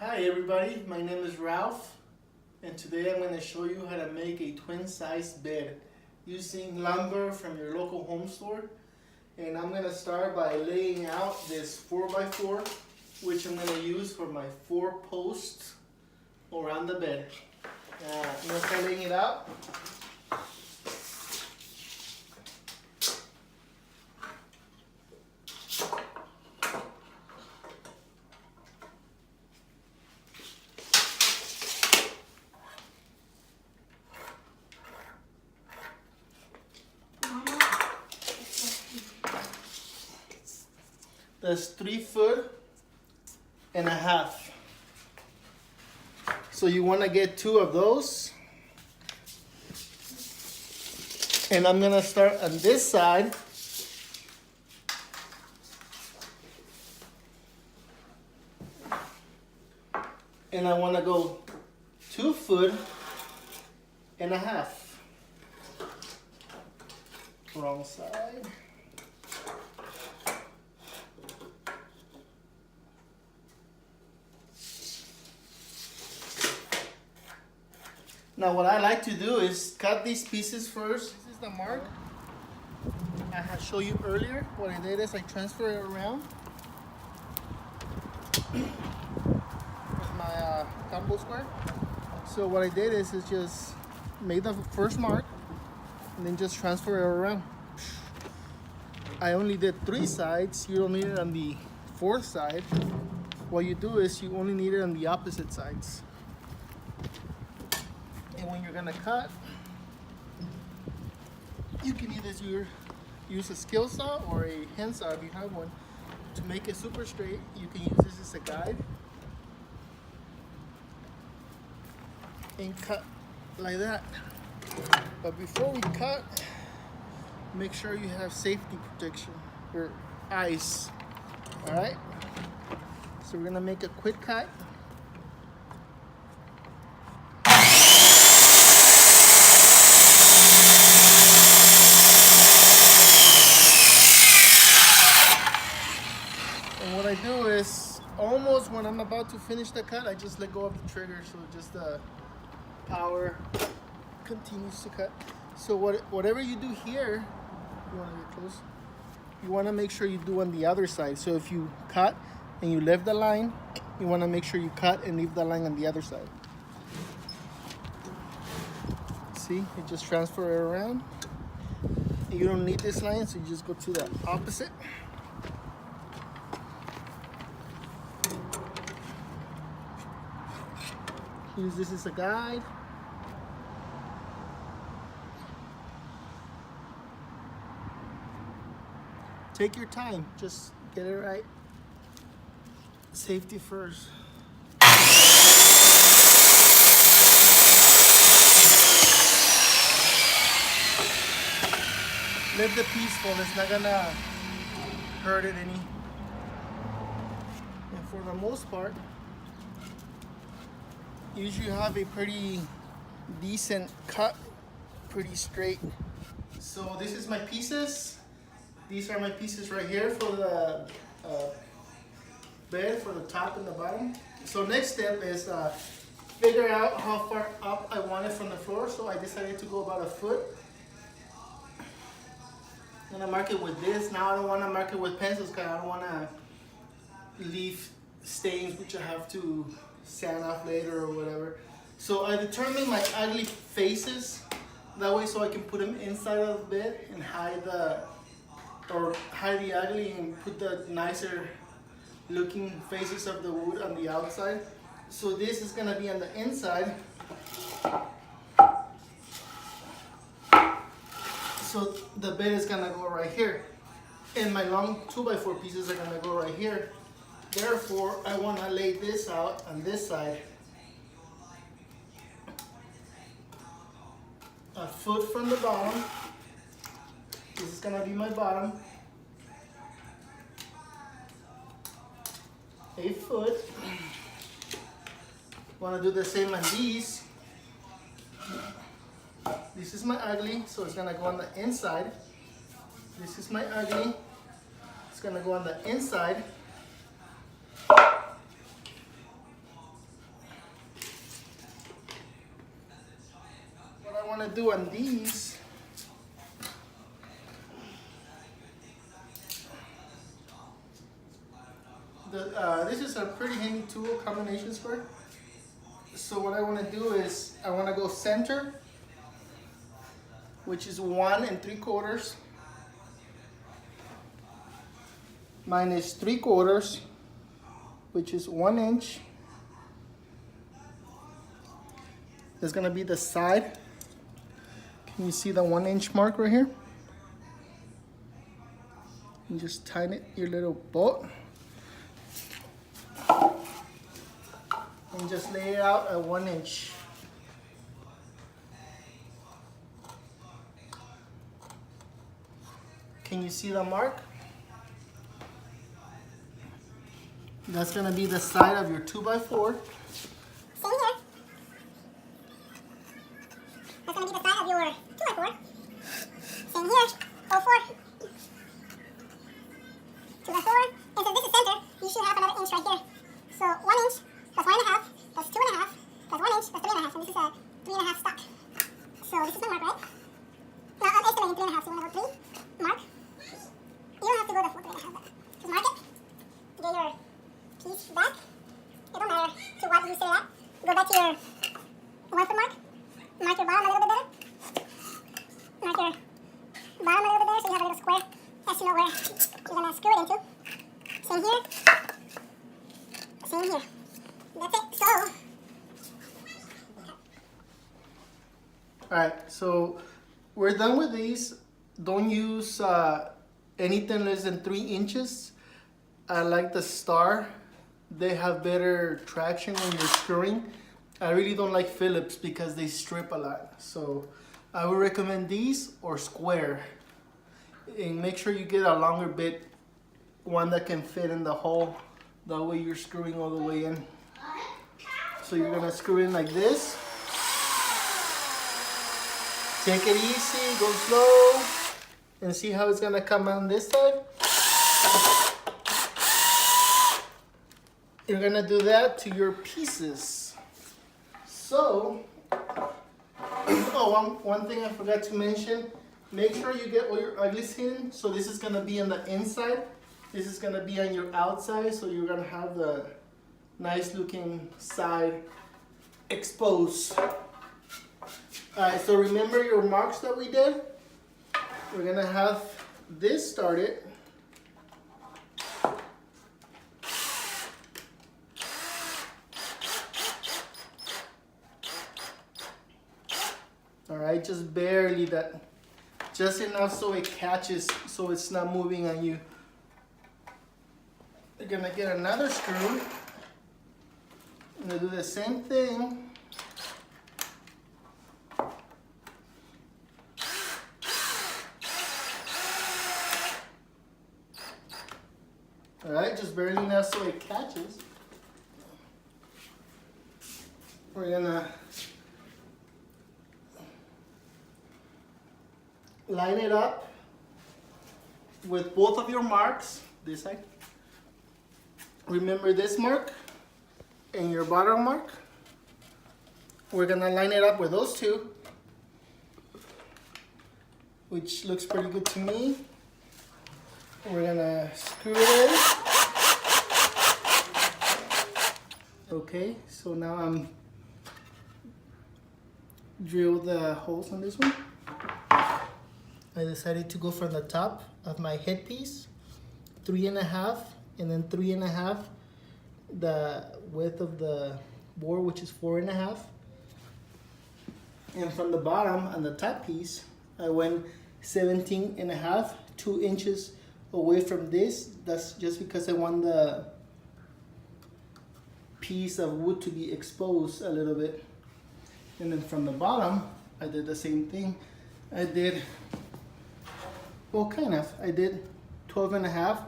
Hi everybody, my name is Ralph and today I'm going to show you how to make a twin size bed using lumber from your local home store. And I'm going to start by laying out this 4x4 which I'm going to use for my 4 posts around the bed. I'm going to start laying it out. That's 3.5 feet. So you want to get 2 of those. And I'm going to start on this side. And I want to go 2.5 feet. Wrong side. Now what I like to do is cut these pieces first. This is the mark I had showed you earlier. What I did is I transfer it around with my combo square. So what I did is just made the first mark and then just transfer it around. I only did 3 sides. You don't need it on the 4th side. What you do is you only need it on the opposite sides. And when you're gonna cut, you can either use a skill saw or a hand saw if you have one. To make it super straight, you can use this as a guide and cut like that. But before we cut, make sure you have safety protection or ice. All right. So we're gonna make a quick cut. And what I do is, almost when I'm about to finish the cut, I just let go of the trigger, so just the power continues to cut. So whatever you do here, you want to get close, you want to make sure you do on the other side. So if you cut and you leave the line, you want to make sure you cut and leave the line on the other side. See, you just transfer it around. You don't need this line, so you just go to the opposite. Use this as a guide. Take your time, just get it right. Safety first. Live the peaceful, it's not gonna hurt it any. And for the most part, you usually have a pretty decent cut, pretty straight. So this is my pieces. These are my pieces right here for the bed, for the top and the bottom. So next step is figure out how far up I want it from the floor. So I decided to go about 1 foot. I'm gonna mark it with this. Now I don't wanna mark it with pencils because I don't wanna leave stains which I have to sand off later or whatever. So I determined my ugly faces that way, so I can put them inside of the bed and hide the ugly and put the nicer looking faces of the wood on the outside. So this is gonna be on the inside. So the bed is gonna go right here, and my long 2x4 pieces are gonna go right here. Therefore, I want to lay this out on this side. 1 foot from the bottom. This is going to be my bottom. 1 foot. Want to do the same on these. This is my ugly, so it's going to go on the inside. This is my ugly. It's going to go on the inside. want to do on these, this is a pretty handy tool, combination square. So what I want to do is I want to go center, which is 1 3/4, minus 3/4, which is 1 inch. There's gonna be the side. Can you see the 1 inch mark right here? And just tighten it, your little bolt. And just lay it out at 1 inch. Can you see the mark? That's gonna be the side of your 2x4. Same here. That's gonna be the side of your 2x4. Same here. 4. 2x4. And so this is center. You should have another inch right here. So 1 inch plus 1.5 plus 2.5 plus 1 inch plus 3.5. And this is a 3.5 stock. So this is my mark, right? Now I'm estimating 3.5. So you want to go 3 mark. You don't have to go the full 3.5, but just mark it. Get your piece back. It don't matter to what you say that. Go back to your 1 foot mark. Mark your bottom a little bit better. Mark your bottom a little bit better so you have a little square. As you know where you're gonna screw it into. Same here. Same here. That's it. So. Alright, so we're done with these. Don't use anything less than 3 inches. I like the Star. They have better traction when you're screwing. I really don't like Phillips because they strip a lot. So I would recommend these or square. And make sure you get a longer bit, one that can fit in the hole. That way you're screwing all the way in. So you're gonna screw in like this. Take it easy, go slow, and see how it's gonna come on this side. You're gonna do that to your pieces. So, oh, one thing I forgot to mention, make sure you get all your uglies hidden. So this is gonna be on the inside. This is gonna be on your outside, so you're gonna have the nice looking side exposed. Alright, so remember your marks that we did? We're gonna have this started. Alright, just barely that, just enough so it catches, so it's not moving on you. You're gonna get another screw. I'm gonna do the same thing. Alright, just barely enough so it catches. We're gonna line it up with both of your marks, this side. Remember this mark and your bottom mark. We're gonna line it up with those two, which looks pretty good to me. We're gonna screw it in. Okay, so now I'm drill the holes on this one. I decided to go from the top of my headpiece, 3.5, and then 3.5, the width of the board, which is 4.5. And from the bottom on the top piece, I went 17.5, 2 inches away from this. That's just because I want the piece of wood to be exposed a little bit. And then from the bottom, I did the same thing. I did, well, kind of. I did 12.5,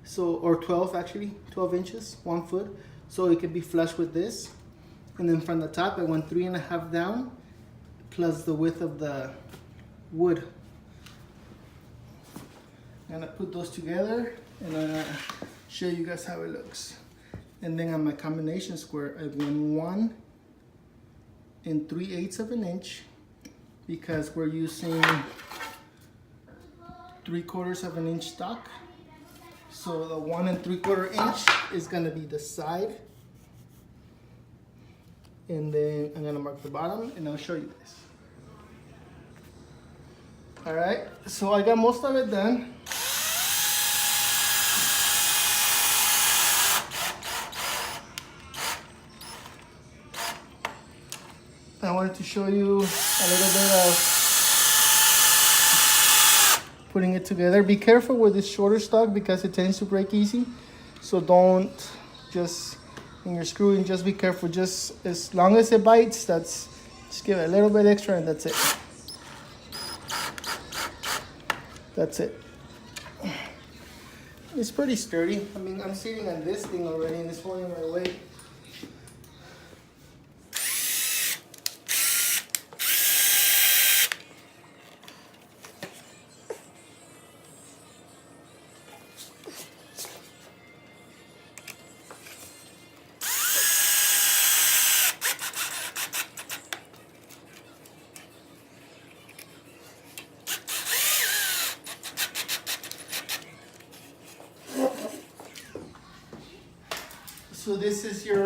so, or 12 actually, 12 inches, 1 foot, so it could be flush with this. And then from the top, I went 3.5 down, plus the width of the wood. I'm gonna put those together and I'm gonna show you guys how it looks. And then on my combination square, I went 1 3/8 of an inch, because we're using 3/4 of an inch stock. So the 1 3/4 inch is gonna be the side. And then I'm gonna mark the bottom and I'll show you this. All right, so I got most of it done. I wanted to show you a little bit of putting it together. Be careful with this shorter stock because it tends to break easy. So don't just, when you're screwing, just be careful. Just as long as it bites, just give it a little bit extra and that's it. That's it. It's pretty sturdy. I mean, I'm sitting on this thing already and it's holding my weight. So this is your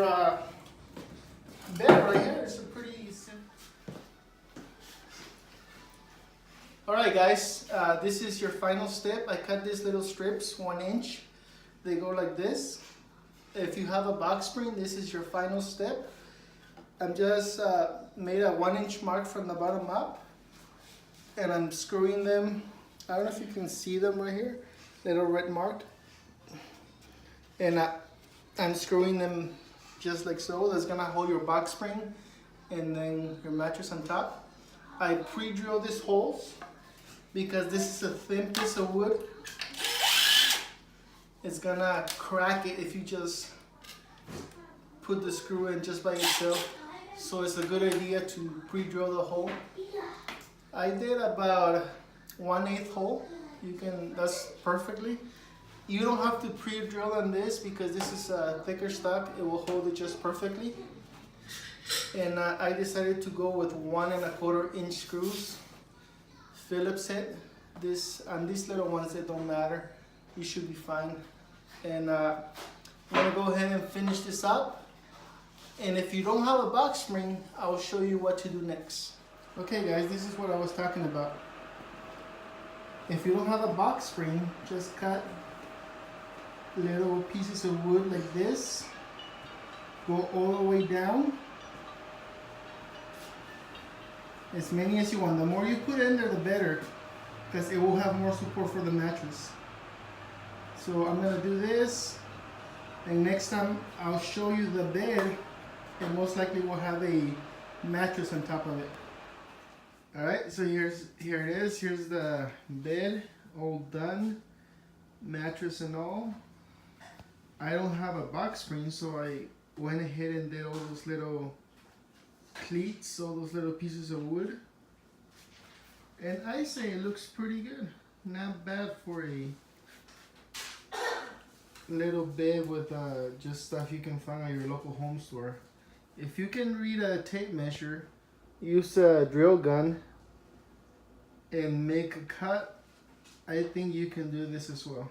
bed right here. It's a pretty simple. All right, guys. This is your final step. I cut these little strips 1 inch. They go like this. If you have a box spring, this is your final step. I'm just made a 1 inch mark from the bottom up, and I'm screwing them. I don't know if you can see them right here, little red mark. And I'm screwing them just like so. That's gonna hold your box spring and then your mattress on top. I pre-drill these holes because this is a thin piece of wood. It's gonna crack it if you just put the screw in just by itself. So it's a good idea to pre-drill the hole. I did about 1/8 hole. That's perfectly. You don't have to pre-drill on this because this is a thicker stock. It will hold it just perfectly. And I decided to go with 1 1/4 inch screws. Phillips head. On these little ones, it don't matter. You should be fine. And I'm gonna go ahead and finish this up. And if you don't have a box spring, I'll show you what to do next. Okay guys, this is what I was talking about. If you don't have a box spring, just cut little pieces of wood like this, go all the way down, as many as you want. The more you put in there, the better, because it will have more support for the mattress. So I'm gonna do this, and next time I'll show you the bed, and most likely we'll have a mattress on top of it. All right, so here it is. Here's the bed, all done, mattress and all. I don't have a box spring, so I went ahead and did all those little cleats, all those little pieces of wood. And I say it looks pretty good. Not bad for a little bed with just stuff you can find at your local home store. If you can read a tape measure, use a drill gun and make a cut, I think you can do this as well.